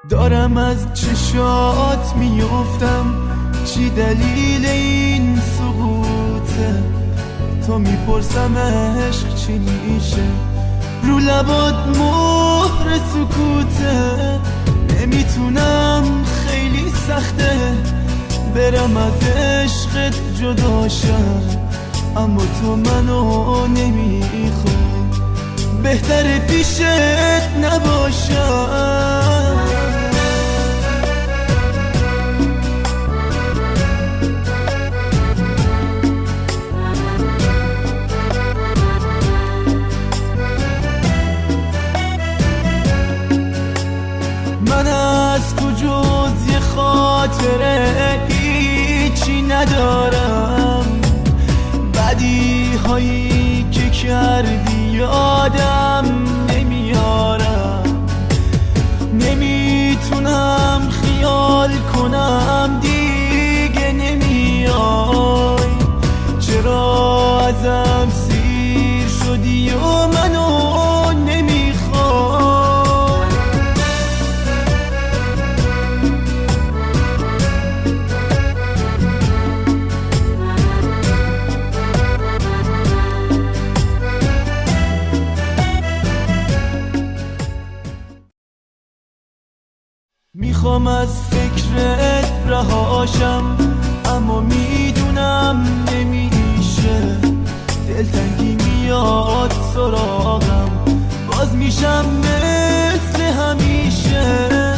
دارم از چشات میافتم، چی دلیل این سقوطه؟ تو میپرسم عشق چی میشه، رو لبات مهر سکوته. نمیتونم، خیلی سخته برم از عشقت جداشم، اما تو منو نمیخوای، بهتره پیشت نباشم. من از تو جز یه خاطره هیچی ندارم، بدی هایی که کردی یادم نمیارم، نمیتونم خیال کنم دیگه نمیای، چرا ازم سیر شدی و منو نمیخوای؟ میخوام از فکرت رهاشم، اما میدونم نمیشه، دلتنگی میاد سراغم، باز میشم مثل همیشه.